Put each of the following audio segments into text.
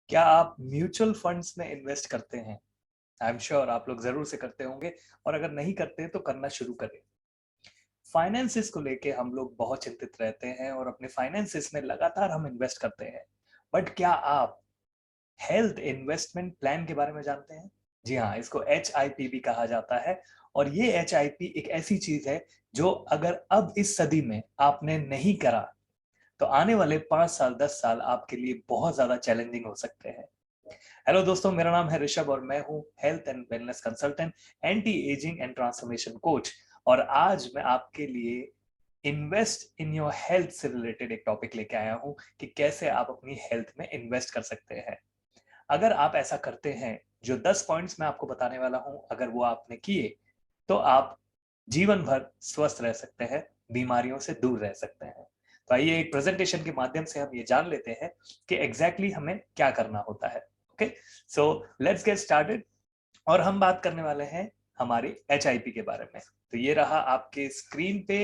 क्या आप mutual funds में इन्वेस्ट करते हैं? आई एम श्योर आप लोग ज़रूर से करते होंगे और अगर नहीं करते तो करना शुरू करें। फाइनेंसेस को लेके हम लोग बहुत चिंतित रहते हैं और अपने फाइनेंसेस में लगातार हम इन्वेस्ट करते हैं। बट क्या आप हेल्थ इन्वेस्टमेंट प्लान के बारे में जानते हैं? जी हाँ, इसको एचआईपी भी कहा जाता है और ये एचआईपी एक ऐसी चीज है जो अगर अब इस सदी में आपने नहीं करा तो आने वाले 5 साल 10 साल आपके लिए बहुत ज्यादा चैलेंजिंग हो सकते हैं। हेलो दोस्तों, मेरा नाम है ऋषभ और मैं हूं health and wellness consultant, anti ageing and transformation coach. और आज मैं आपके लिए इन्वेस्ट इन योर हेल्थ से रिलेटेड एक टॉपिक लेके आया हूं कि कैसे आप अपनी हेल्थ में इन्वेस्ट कर सकते हैं। अगर आप ऐसा करते हैं, जो 10 पॉइंट्स मैं आपको बताने वाला हूं, अगर वो आपने किए तो आप जीवन भर स्वस्थ रह सकते हैं, बीमारियों से दूर रह सकते हैं। तो आइए एक प्रेजेंटेशन के माध्यम से हम ये जान लेते हैं कि एग्जैक्टली हमें क्या करना होता है। Okay, so let's get started. और हम बात करने वाले हैं हमारी एचआईपी के बारे में। तो ये रहा आपके स्क्रीन पे,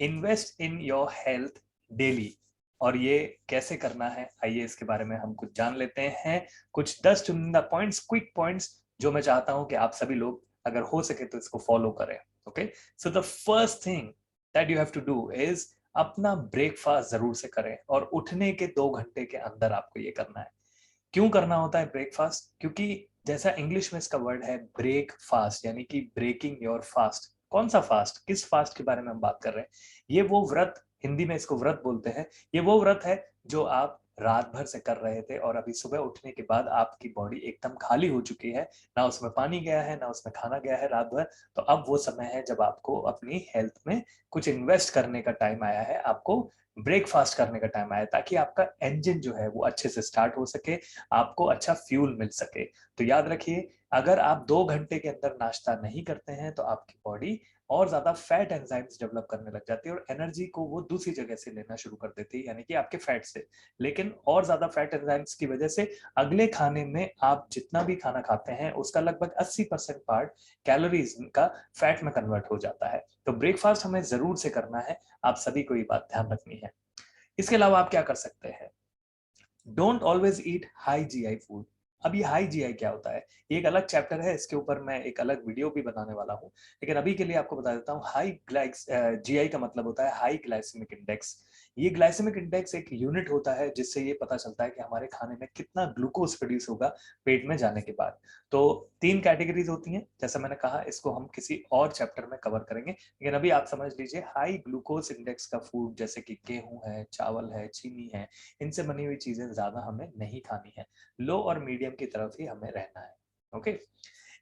invest in your health daily. और ये कैसे करना है, आइए इसके बारे में हम कुछ जान लेते हैं। कुछ 10 चुनिंदा पॉइंट्स, क्विक पॉइंट्स, जो मैं चाहता हूं कि आप सभी लोग अगर हो सके तो इसको फॉलो करें। Okay, so the first thing that you have to do is अपना ब्रेकफास्ट जरूर से करें और उठने के 2 घंटे के अंदर आपको ये करना है। क्यों करना होता है ब्रेकफास्ट? क्योंकि जैसा इंग्लिश में इसका वर्ड है ब्रेक फास्ट, यानी कि ब्रेकिंग योर फास्ट। कौन सा फास्ट, किस फास्ट के बारे में हम बात कर रहे हैं? ये वो व्रत, हिंदी में इसको व्रत बोलते हैं। ये वो व्रत है जो आप रात भर से कर रहे थे और अभी सुबह उठने के बाद आपकी बॉडी एकदम खाली हो चुकी है, ना उसमें पानी गया है ना उसमें खाना गया है रात भर। तो अब वो समय है जब आपको अपनी हेल्थ में कुछ इन्वेस्ट करने का टाइम आया है, आपको ब्रेकफास्ट करने का टाइम आया, ताकि आपका इंजन जो है वो अच्छे से स्टार्ट हो सके, आपको अच्छा फ्यूल मिल सके। तो याद रखिए, अगर आप 2 घंटे के अंदर नाश्ता नहीं करते हैं तो आपकी बॉडी और ज्यादा फैट एंजाइम्स डेवलप करने लग जाती है और एनर्जी को वो दूसरी जगह से लेना शुरू कर देती है, यानी कि आपके फैट से। लेकिन और ज्यादा फैट एंजाइम्स की वजह से अगले खाने में आप जितना भी खाना खाते हैं उसका लगभग 80% पार्ट कैलोरीज का फैट में कन्वर्ट हो जाता है। तो ब्रेकफास्ट हमें जरूर से करना है, आप सभी को ये बात ध्यान रखनी है। इसके अलावा आप क्या कर सकते हैं? Don't always eat high GI food. अब ये हाई जीआई क्या होता है, ये एक अलग चैप्टर है, इसके ऊपर मैं एक अलग वीडियो भी बनाने वाला हूँ। लेकिन अभी के लिए आपको बता देता हूँ, हाई ग्लाइक्स जीआई का मतलब होता है हाई ग्लाइसेमिक इंडेक्स। ये ग्लाइसेमिक इंडेक्स एक यूनिट होता है जिससे ये पता चलता है कि हमारे खाने में कितना ग्लूकोज प्रोड्यूस होगा पेट में जाने के बाद। तो 3 कैटेगरीज होती हैं, जैसा मैंने कहा, इसको हम किसी और चैप्टर में कवर करेंगे। लेकिन अभी आप समझ लीजिए, हाई ग्लूकोज इंडेक्स का फूड जैसे कि गेहूं है, चावल है, चीनी है, इनसे बनी हुई चीजें ज्यादा हमें नहीं खानी है। लो और मीडियम की तरफ ही हमें रहना है। ओके,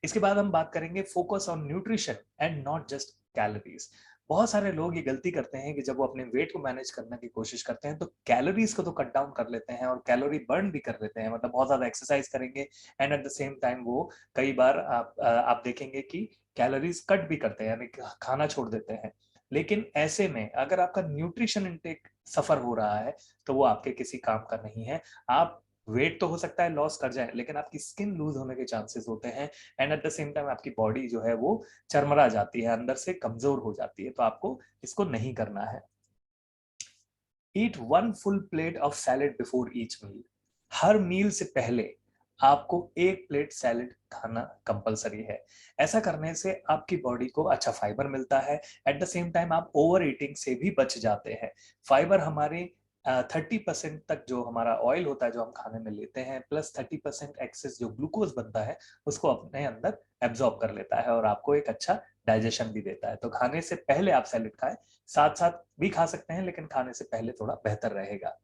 इसके बाद हम बात करेंगे focus on nutrition and not just calories. बहुत सारे लोग ये गलती करते हैं कि जब वो अपने वेट को मैनेज करने की कोशिश करते हैं तो कैलोरीज को तो कट डाउन कर लेते हैं और कैलोरी बर्न भी कर लेते हैं, मतलब बहुत ज्यादा एक्सरसाइज करेंगे and at the same time वो कई बार आप देखेंगे कि कैलोरीज कट भी करते हैं, यानी खाना छोड़ देते हैं। लेकिन ऐसे में अगर आपका न्यूट्रिशन इनटेक सफर हो रहा है तो वो आपके किसी काम का नहीं है। आप वेट तो हो सकता है लॉस कर जाए, लेकिन आपकी स्किन लूज होने के चांसेस होते हैं and at the same time आपकी बॉडी जो है वो चरमरा जाती है, अंदर से कमजोर हो जाती है। तो आपको इसको नहीं करना है। Eat 1 full plate of salad before each meal. हर मील से पहले आपको 1 प्लेट सैलेड खाना कंपलसरी है। ऐसा करने से आपकी बॉडी को अच्छा फाइबर मिलता है, एट द सेम टाइम आप ओवर ईटिंग से भी बच जाते हैं। फाइबर हमारे 30% तक जो हमारा ऑयल होता है जो हम खाने में लेते हैं, प्लस 30% एक्सेस जो ग्लूकोज बनता है उसको अपने अंदर एब्जॉर्ब कर लेता है और आपको एक अच्छा डाइजेशन भी देता है। तो खाने से पहले आप सैलेड खाएं, साथ साथ भी खा सकते हैं लेकिन खाने से पहले थोड़ा बेहतर रहेगा।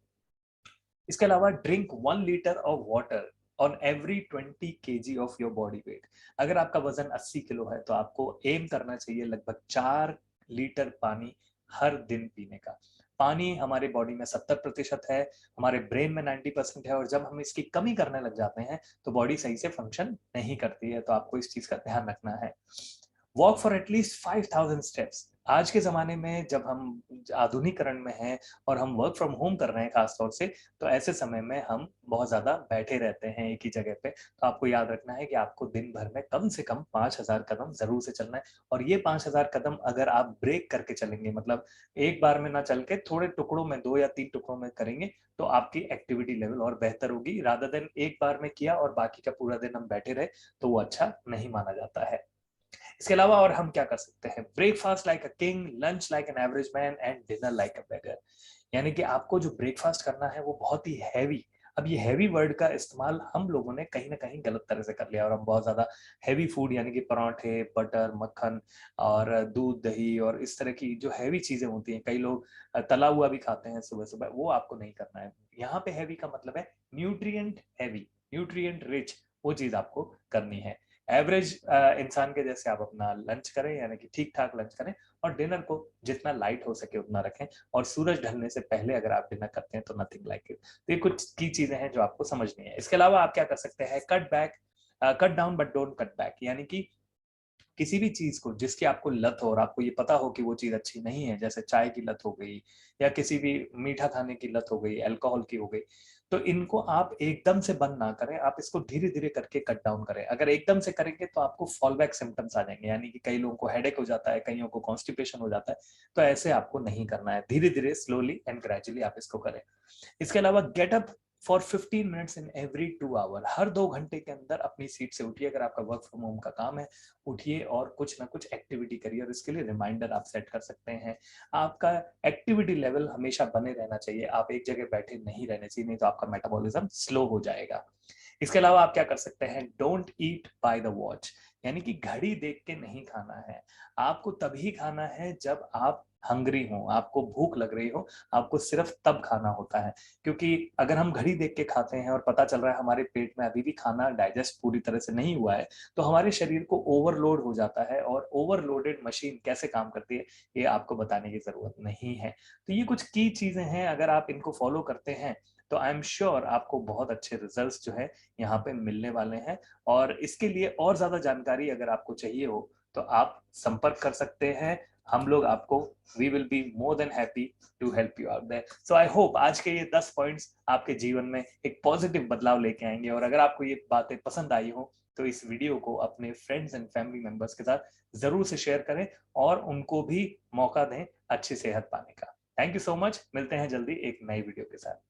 इसके अलावा drink 1 litre of water on every 20 kg of your body weight. अगर आपका वजन 80 किलो है तो आपको एम करना चाहिए लगभग 4 लीटर पानी हर दिन पीने का। पानी हमारे बॉडी में 70% है, हमारे ब्रेन में 90% है, और जब हम इसकी कमी करने लग जाते हैं तो बॉडी सही से फंक्शन नहीं करती है। तो आपको इस चीज का ध्यान रखना है। Walk for at least 5000 steps. आज के ज़माने में जब हम आधुनिकीकरण में हैं और हम वर्क फ्रॉम होम कर रहे हैं ख़ास तौर से, तो ऐसे समय में हम बहुत ज़्यादा बैठे रहते हैं एक ही जगह पे। तो आपको याद रखना है कि आपको दिन भर में कम से कम 5000 कदम ज़रूर से चलना है, और ये 5000 कदम अगर आप ब्रेक करके चलेंगे, मतलब एक बार में ना चल के थोड़े टुकड़ों में 2 या 3 टुकड़ों में करेंगे, तो आपकी एक्टिविटी लेवल और बेहतर होगी, रादर देन एक बार में किया और बाकी का पूरा दिन हम बैठे रहे, तो वो अच्छा नहीं माना जाता है। इसके अलावा और हम क्या कर सकते हैं? Breakfast like a king, lunch like an average man and dinner like a beggar. यानी कि आपको जो ब्रेकफास्ट करना है वो बहुत ही हैवी। अब ये हैवी वर्ड का इस्तेमाल हम लोगों ने कहीं ना कहीं गलत तरह से कर लिया, और हम बहुत ज्यादा हैवी फूड यानी कि पराठे, बटर, मक्खन और दूध, दही और इस तरह की जो हैवी चीजें होती हैं, कई लोग तला हुआ भी खाते हैं सुबह सुबह, वो आपको नहीं करना है। यहाँ पे हैवी का मतलब है न्यूट्रिएंट हैवी, न्यूट्रिएंट रिच, वो चीज आपको करनी है। एवरेज इंसान के जैसे आप अपना लंच करें, यानी कि ठीक ठाक लंच करें, और डिनर को जितना लाइट हो सके उतना रखें, और सूरज ढलने से पहले अगर आप डिनर करते हैं तो नथिंग लाइक इट। तो ये कुछ की चीजें हैं जो आपको समझनी है। इसके अलावा आप क्या कर सकते हैं? Cut back, cut down but don't cut back. यानी कि किसी भी चीज को जिसकी आपको लत हो और आपको ये पता हो कि वो चीज अच्छी नहीं है, जैसे चाय की लत हो गई, या किसी भी मीठा खाने की लत हो गई, अल्कोहल की हो गई, तो इनको आप एकदम से बंद ना करें, आप इसको धीरे धीरे करके कट डाउन करें। अगर एकदम से करेंगे तो आपको फॉल बैक सिम्टम्स आ जाएंगे, यानी कि कई लोगों को हेडेक हो जाता है, कईयों को कॉन्स्टिपेशन हो जाता है। तो ऐसे आपको नहीं करना है, धीरे धीरे स्लोली एंड ग्रेजुअली आप इसको करें। इसके अलावा get up for 15 minutes in every 2 hour. हर 2 घंटे के अंदर अपनी सीट से उठिए। अगर आपका वर्क फ्रॉम होम का काम है, उठिए और कुछ ना कुछ एक्टिविटी करिए, और इसके लिए रिमाइंडर आप सेट कर सकते हैं। आपका एक्टिविटी लेवल हमेशा बने रहना चाहिए, आप एक जगह बैठे नहीं रहने चाहिए, नहीं तो आपका मेटाबॉलिज्म स्लो हो जाएगा। इसके अलावा आप क्या कर सकते हैं? Don't eat by the watch. यानी कि घड़ी देख के नहीं खाना है। आपको तभी खाना है जब आप हंग्री हो, आपको भूख लग रही हो, आपको सिर्फ तब खाना होता है। क्योंकि अगर हम घड़ी देख के खाते हैं और पता चल रहा है हमारे पेट में अभी भी खाना डाइजेस्ट पूरी तरह से नहीं हुआ है, तो हमारे शरीर को ओवरलोड हो जाता है, और ओवरलोडेड मशीन कैसे काम करती है ये आपको बताने की जरूरत नहीं है। तो ये कुछ की चीजें हैं, अगर आप इनको फॉलो करते हैं तो आई एम श्योर आपको बहुत अच्छे रिजल्ट्स जो है यहाँ पे मिलने वाले हैं। और इसके लिए और ज्यादा जानकारी अगर आपको चाहिए हो तो आप संपर्क कर सकते हैं। हम लोग आपको, we will be more than happy to help you out there. So I hope आज के ये 10 पॉइंट्स आपके जीवन में एक पॉजिटिव बदलाव लेके आएंगे। और अगर आपको ये बातें पसंद आई हो तो इस वीडियो को अपने फ्रेंड्स एंड फैमिली मेंबर्स के साथ जरूर से शेयर करें, और उनको भी मौका दें अच्छी सेहत पाने का। Thank you so much. मिलते हैं जल्दी एक नई वीडियो के साथ।